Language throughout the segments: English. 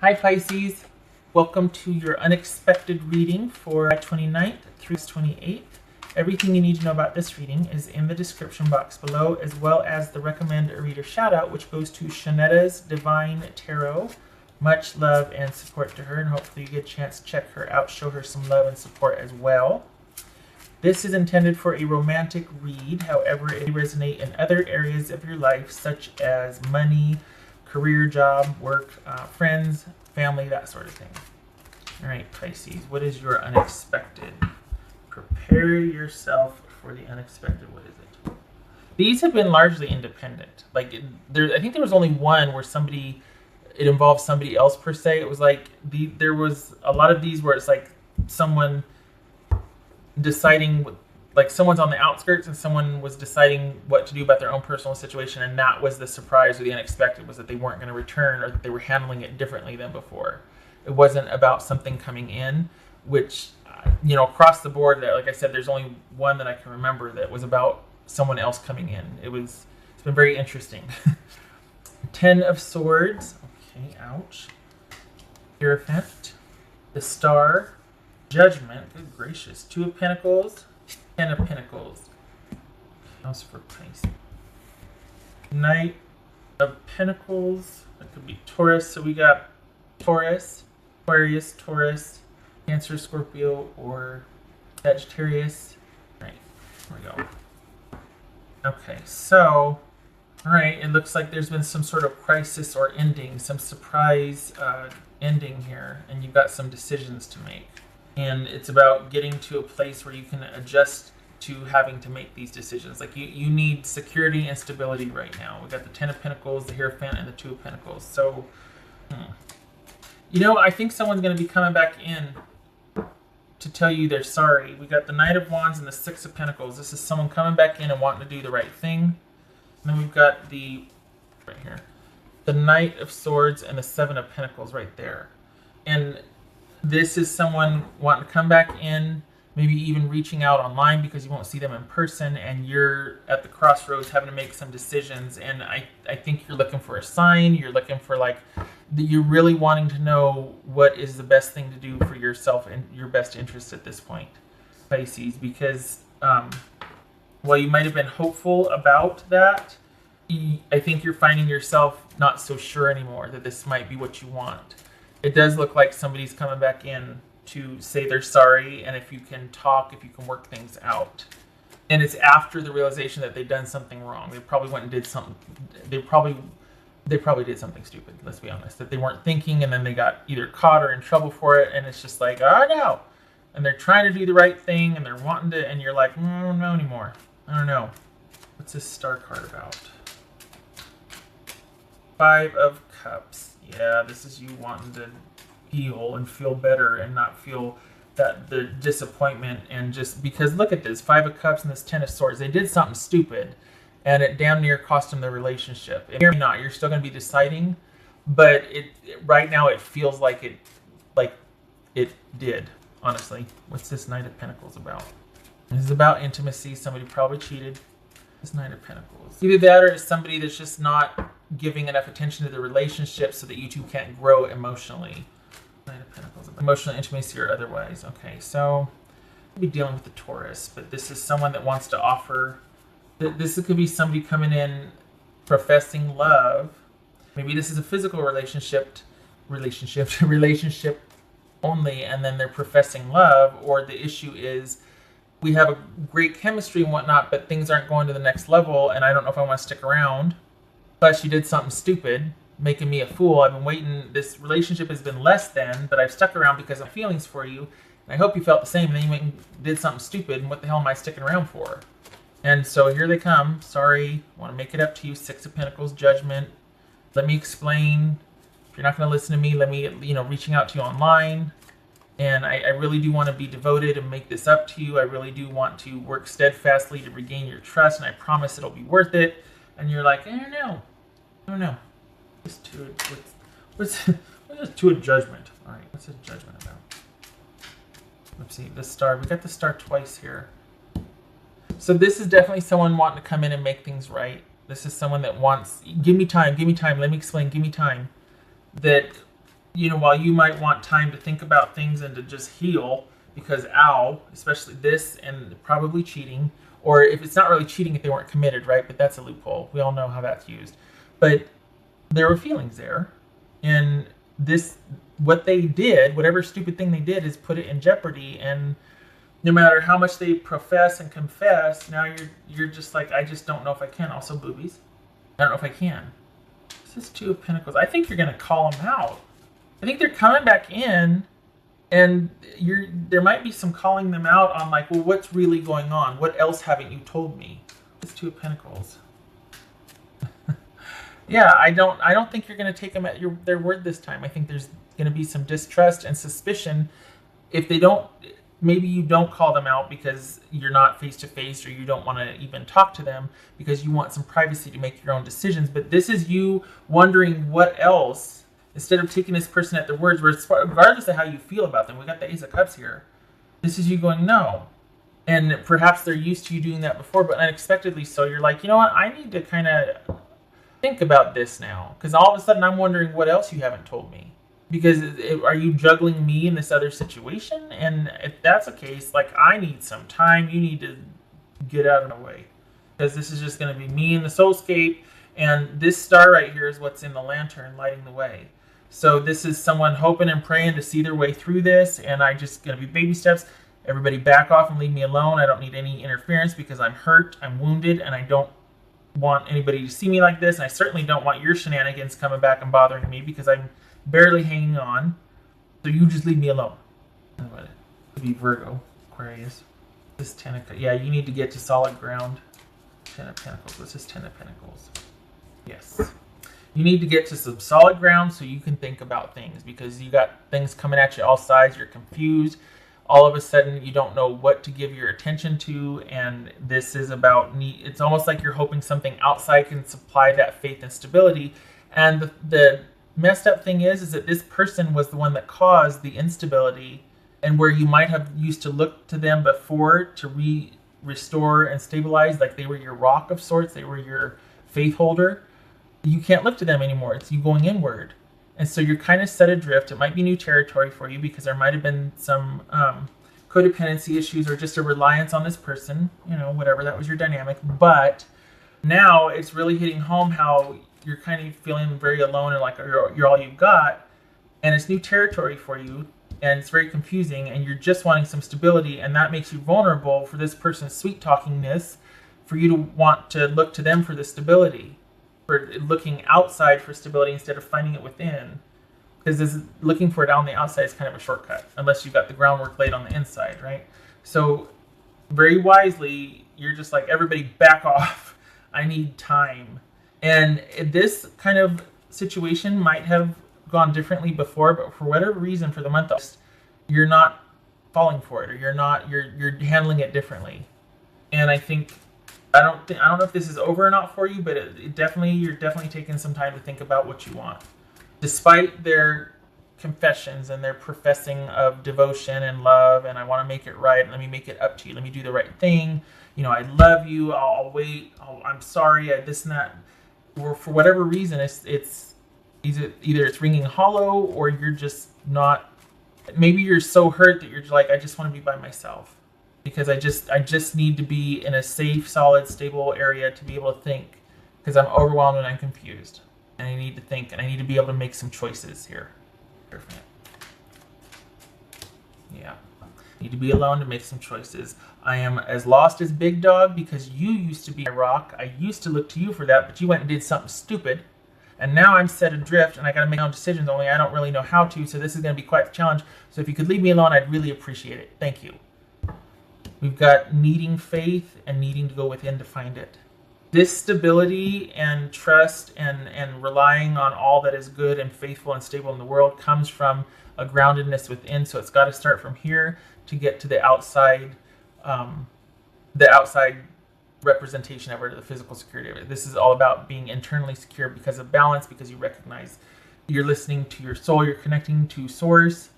Hi Pisces, welcome to your unexpected reading for July 29th through 28th. Everything you need to know about this reading is in the description box below, as well as the recommend a reader shout out, which goes to Shanetta's Divine Tarot. Much love and support to her, and hopefully you get a chance to check her out, show her some love and support as well. This is intended for a romantic read, however it may resonate in other areas of your life, such as money, career, job, work, friends, family, that sort of thing. All right, Pisces, what is your unexpected? Prepare yourself for the unexpected. What is it? These have been largely independent. I think there was only one where it involved somebody else per se. It was like, there was a lot of these where it's like someone deciding, like someone's on the outskirts and someone was deciding what to do about their own personal situation, and that was the surprise or the unexpected, was that they weren't going to return or that they were handling it differently than before. It wasn't about something coming in, which, across the board, that, like I said, there's only one that I can remember that was about someone else coming in. It's been very interesting. 10 of Swords. Okay, ouch. Hierophant. The Star. Judgment. Good gracious. 2 of Pentacles. 10 of Pentacles. House for Pisces. Knight of Pentacles. That could be Taurus. So we got Taurus, Aquarius, Taurus, Cancer, Scorpio, or Sagittarius. Right. Here we go. Okay, so, all right, it looks like there's been some sort of crisis or ending, some surprise ending here, and you've got some decisions to make. And it's about getting to a place where you can adjust to having to make these decisions. Like you need security and stability right now. We got the 10 of Pentacles, the Hierophant, and the 2 of Pentacles. So, I think someone's going to be coming back in to tell you they're sorry. We got the Knight of Wands and the 6 of Pentacles. This is someone coming back in and wanting to do the right thing. And then we've got right here, the Knight of Swords and the 7 of Pentacles right there. And this is someone wanting to come back in, maybe even reaching out online because you won't see them in person, and you're at the crossroads having to make some decisions. And I think you're looking for a sign. You're looking for you're really wanting to know what is the best thing to do for yourself and your best interest at this point, Pisces, because while you might have been hopeful about that, I think you're finding yourself not so sure anymore that this might be what you want. It does look like somebody's coming back in to say they're sorry, and if you can talk, if you can work things out. And it's after the realization that they've done something wrong. They probably went and did something. They probably did something stupid, let's be honest, that they weren't thinking, and then they got either caught or in trouble for it, and it's just like, oh no. And they're trying to do the right thing, and they're wanting to, and you're like, I don't know anymore. I don't know. What's this Star card about? 5 of Cups. Yeah, this is you wanting to heal and feel better and not feel the disappointment, and just because look at this 5 of Cups and this 10 of Swords. They did something stupid and it damn near cost them their relationship. It may not, you're still going to be deciding, but right now it feels like it did, honestly. What's this Knight of Pentacles about? This is about intimacy. Somebody probably cheated. This Knight of Pentacles. Either that, or it's somebody that's just not giving enough attention to the relationship so that you two can't grow emotionally. Knight of Pentacles. Emotional intimacy or otherwise. Okay, so we'll be dealing with the Taurus, but this is someone that wants to offer. This could be somebody coming in professing love. Maybe this is a physical relationship only, and then they're professing love, or the issue is we have a great chemistry and whatnot, but things aren't going to the next level, and I don't know if I want to stick around. Plus, you did something stupid, making me a fool. I've been waiting. This relationship has been less than, but I've stuck around because of feelings for you, and I hope you felt the same. And then you went and did something stupid, and what the hell am I sticking around for? And so here they come. Sorry, want to make it up to you. 6 of Pentacles, Judgment. Let me explain. If you're not going to listen to me, let me, reaching out to you online. And I really do want to be devoted and make this up to you. I really do want to work steadfastly to regain your trust, and I promise it'll be worth it. And you're like, I don't know. What's this 2 of Judgment? All right, what's this Judgment about? Let's see, the Star. We got the Star twice here. So this is definitely someone wanting to come in and make things right. This is someone that wants, give me time, let me explain, give me time. That while you might want time to think about things and to just heal, because especially this and probably cheating, or if it's not really cheating if they weren't committed, right? But that's a loophole. We all know how that's used. But there were feelings there, and what they did, whatever stupid thing they did, is put it in jeopardy. And no matter how much they profess and confess, now you're just like, I just don't know if I can. Also, boobies. I don't know if I can. This is Two of Pentacles. I think you're going to call them out. I think they're coming back in, and there might be some calling them out on like, well, what's really going on? What else haven't you told me? It's Two of Pentacles. Yeah, I don't think you're going to take them at their word this time. I think there's going to be some distrust and suspicion. If they don't, maybe you don't call them out because you're not face to face, or you don't want to even talk to them because you want some privacy to make your own decisions. But this is you wondering what else. Instead of taking this person at their words, regardless of how you feel about them, we got the Ace of Cups here. This is you going, no. And perhaps they're used to you doing that before, but unexpectedly so. You're like, you know what? I need to kind of think about this now. Because all of a sudden I'm wondering what else you haven't told me. Because are you juggling me in this other situation? And if that's the case, like, I need some time. You need to get out of the way. Because this is just going to be me in the soulscape. And this star right here is what's in the lantern lighting the way. So this is someone hoping and praying to see their way through this, and I just going to be baby steps. Everybody back off and leave me alone. I don't need any interference because I'm hurt, I'm wounded, and I don't want anybody to see me like this. And I certainly don't want your shenanigans coming back and bothering me because I'm barely hanging on. So you just leave me alone. What could be Virgo, Aquarius. This Ten of, yeah, you need to get to solid ground. Ten of Pentacles. What's this Ten of Pentacles? Yes. You need to get to some solid ground so you can think about things, because you got things coming at you all sides. You're confused. All of a sudden, you don't know what to give your attention to, and this is about it's almost like you're hoping something outside can supply that faith and stability. And the messed up thing is that this person was the one that caused the instability, and where you might have used to look to them before to restore and stabilize, like they were your rock of sorts, they were your faith holder. You can't look to them anymore. It's you going inward. And so you're kind of set adrift. It might be new territory for you because there might have been some codependency issues or just a reliance on this person, whatever, that was your dynamic. But now it's really hitting home how you're kind of feeling very alone and like you're all you've got. And it's new territory for you. And it's very confusing. And you're just wanting some stability. And that makes you vulnerable for this person's sweet talkingness, for you to want to look to them for the stability. For looking outside for stability instead of finding it within, because looking for it on the outside is kind of a shortcut unless you've got the groundwork laid on the inside, right? So very wisely, you're just like, everybody back off. I need time. And this kind of situation might have gone differently before, but for whatever reason, for the month, you're not falling for it, or you're handling it differently. And I think I don't know if this is over or not for you, but you're definitely taking some time to think about what you want. Despite their confessions and their professing of devotion and love, and I want to make it right, and let me make it up to you, let me do the right thing, I love you, I'll wait, I'm sorry, this and that, or for whatever reason, it's either it's ringing hollow, or you're just not, maybe you're so hurt that you're like, I just want to be by myself. Because I just need to be in a safe, solid, stable area to be able to think, because I'm overwhelmed and I'm confused. And I need to think, and I need to be able to make some choices here. Yeah. I need to be alone to make some choices. I am as lost as Big Dog because you used to be my rock. I used to look to you for that, but you went and did something stupid. And now I'm set adrift, and I got to make my own decisions, only I don't really know how to, so this is going to be quite the challenge. So if you could leave me alone, I'd really appreciate it. Thank you. We've got needing faith and needing to go within to find it. This stability and trust and relying on all that is good and faithful and stable in the world comes from a groundedness within. So it's got to start from here to get to the outside representation of it, or the physical security of it. This is all about being internally secure because of balance, because you recognize you're listening to your soul, you're connecting to source.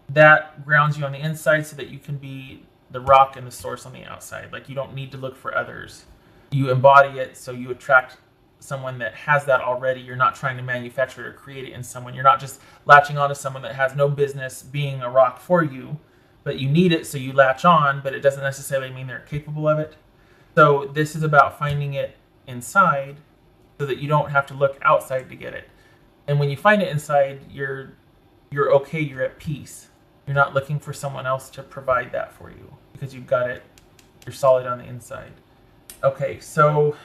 That grounds you on the inside so that you can be the rock and the source on the outside. Like, you don't need to look for others. You embody it, so you attract someone that has that already. You're not trying to manufacture it or create it in someone. You're not just latching on to someone that has no business being a rock for you, but you need it, so you latch on, but it doesn't necessarily mean they're capable of it. So this is about finding it inside so that you don't have to look outside to get it. And when you find it inside, you're okay, you're at peace. You're not looking for someone else to provide that for you because you've got it, you're solid on the inside. Okay, so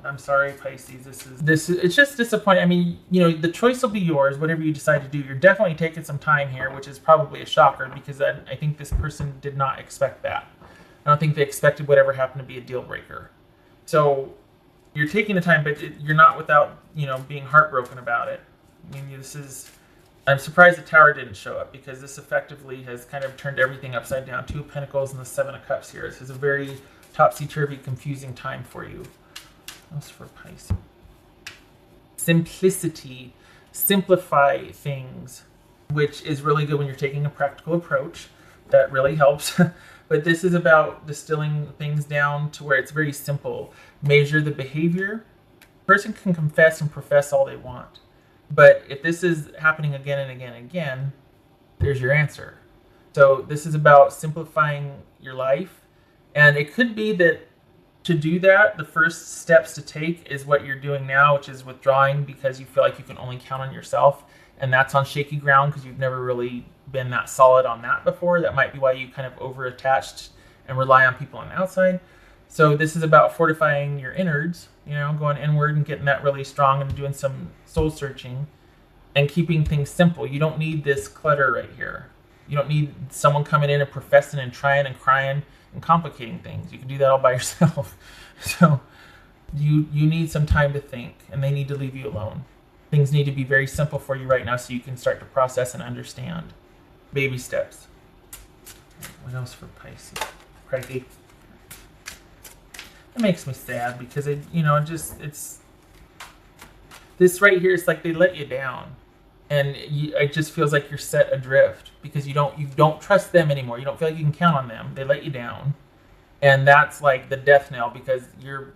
I'm sorry, Pisces, it's just disappointing. I mean, you know, the choice will be yours, whatever you decide to do. You're definitely taking some time here, which is probably a shocker because I think this person did not expect that. I don't think they expected whatever happened to be a deal breaker. So you're taking the time, but you're not without, you know, being heartbroken about it. I mean, I'm surprised the Tower didn't show up because this effectively has kind of turned everything upside down. 2 of Pentacles and the 7 of Cups here. This is a very topsy-turvy, confusing time for you. What's for Pisces? Simplicity. Simplify things, which is really good when you're taking a practical approach. That really helps. But this is about distilling things down to where it's very simple. Measure the behavior. A person can confess and profess all they want. But if this is happening again and again and again, there's your answer. So this is about simplifying your life. And it could be that to do that, the first steps to take is what you're doing now, which is withdrawing because you feel like you can only count on yourself. And that's on shaky ground because you've never really been that solid on that before. That might be why you kind of over-attached and rely on people on the outside. So this is about fortifying your innards, you know, going inward and getting that really strong and doing some soul searching and keeping things simple. You don't need this clutter right here. You don't need someone coming in and professing and trying and crying and complicating things. You can do that all by yourself. So you need some time to think, and they need to leave you alone. Things need to be very simple for you right now so you can start to process and understand. Baby steps. What else for Pisces? Crikey. It makes me sad because it's this right here. It's like they let you down, and it just feels like you're set adrift because you don't trust them anymore. You don't feel like you can count on them. They let you down, and that's like the death knell because you're,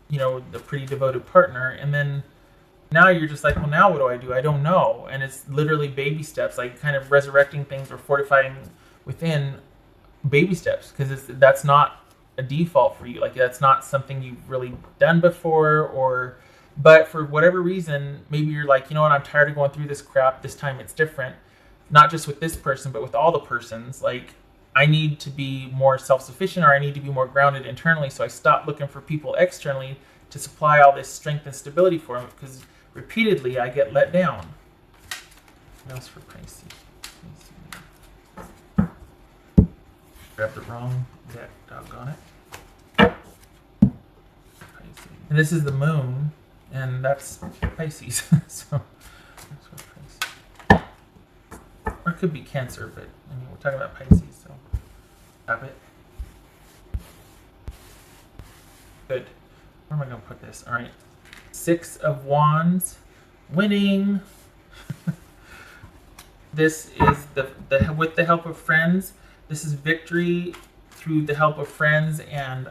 you know, the pretty devoted partner, and then now you're just like, well, now what do? I don't know, and it's literally baby steps, like kind of resurrecting things or fortifying within baby steps because that's not a default for you. Like that's not something you've really done before, but for whatever reason, maybe you're like, you know what, I'm tired of going through this crap. This time it's different. Not just with this person, but with all the persons. Like I need to be more self-sufficient, or I need to be more grounded internally. So I stop looking for people externally to supply all this strength and stability for them because repeatedly I get let down. What else for Pisces? Grabbed the wrong deck, doggone it. Pisces. And this is the moon, and that's Pisces. So that's what Pisces. Or it could be Cancer, but I mean we're talking about Pisces, so have it. Good. Where am I going to put this? All right. 6 of Wands, winning. This is the with the help of friends. This is victory through the help of friends and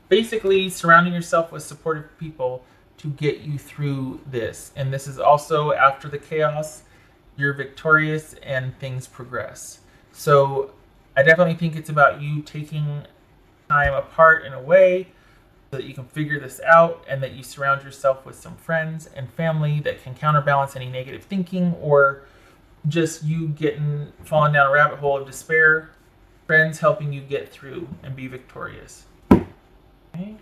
basically surrounding yourself with supportive people to get you through this. And this is also after the chaos, you're victorious and things progress. So I definitely think it's about you taking time apart and away so that you can figure this out and that you surround yourself with some friends and family that can counterbalance any negative thinking or just you falling down a rabbit hole of despair. Friends helping you get through and be victorious. Okay,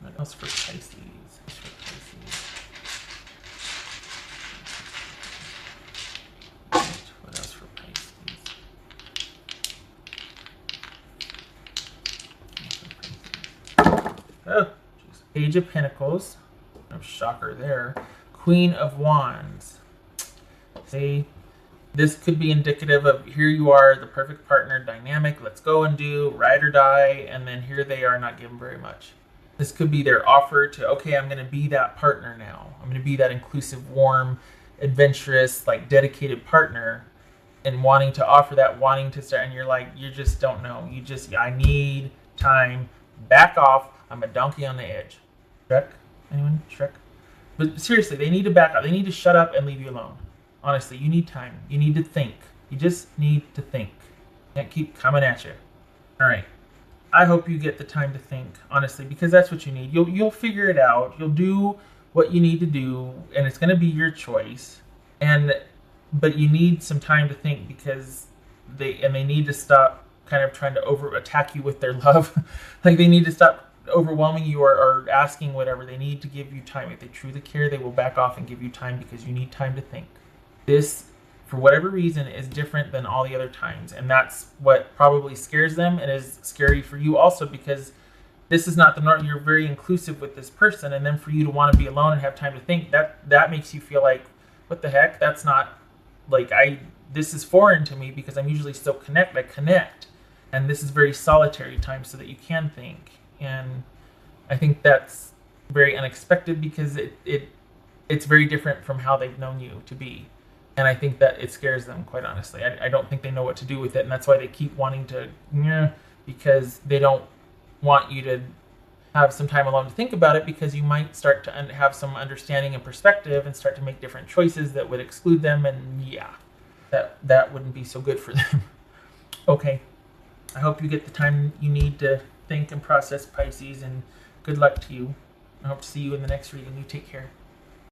what else for Pisces? What else for Pisces? Oh, geez. Page of Pentacles. No shocker there. Queen of Wands. See, this could be indicative of here you are, the perfect partner, dynamic, let's go and do, ride or die, and then here they are not given very much. This could be their offer to, okay, I'm going to be that partner now. I'm going to be that inclusive, warm, adventurous, like dedicated partner, and wanting to offer that, wanting to start, and you're like, you just don't know. I need time, back off, I'm a donkey on the edge. Check. Anyone? Shrek? But seriously, they need to back up. They need to shut up and leave you alone. Honestly, you need time. You need to think. You just need to think. Can't keep coming at you. All right. I hope you get the time to think, honestly, because that's what you need. You'll figure it out. You'll do what you need to do, and it's going to be your choice. But you need some time to think because they need to stop kind of trying to over attack you with their love. Like they need to stop overwhelming you or asking whatever. They need to give you time. If they truly care, they will back off and give you time because you need time to think. This, for whatever reason, is different than all the other times, and that's what probably scares them and is scary for you also because this is not the norm. You're very inclusive with this person, and then for you to want to be alone and have time to think, that makes you feel like, what the heck? That's not like this is foreign to me because I'm usually still I connect, and this is very solitary time so that you can think. And I think that's very unexpected because it's very different from how they've known you to be. And I think that it scares them, quite honestly. I don't think they know what to do with it, and that's why they keep wanting to, because they don't want you to have some time alone to think about it, because you might start to have some understanding and perspective and start to make different choices that would exclude them, and that wouldn't be so good for them. Okay, I hope you get the time you need to think and process, Pisces, and good luck to you. I hope to see you in the next reading. You take care.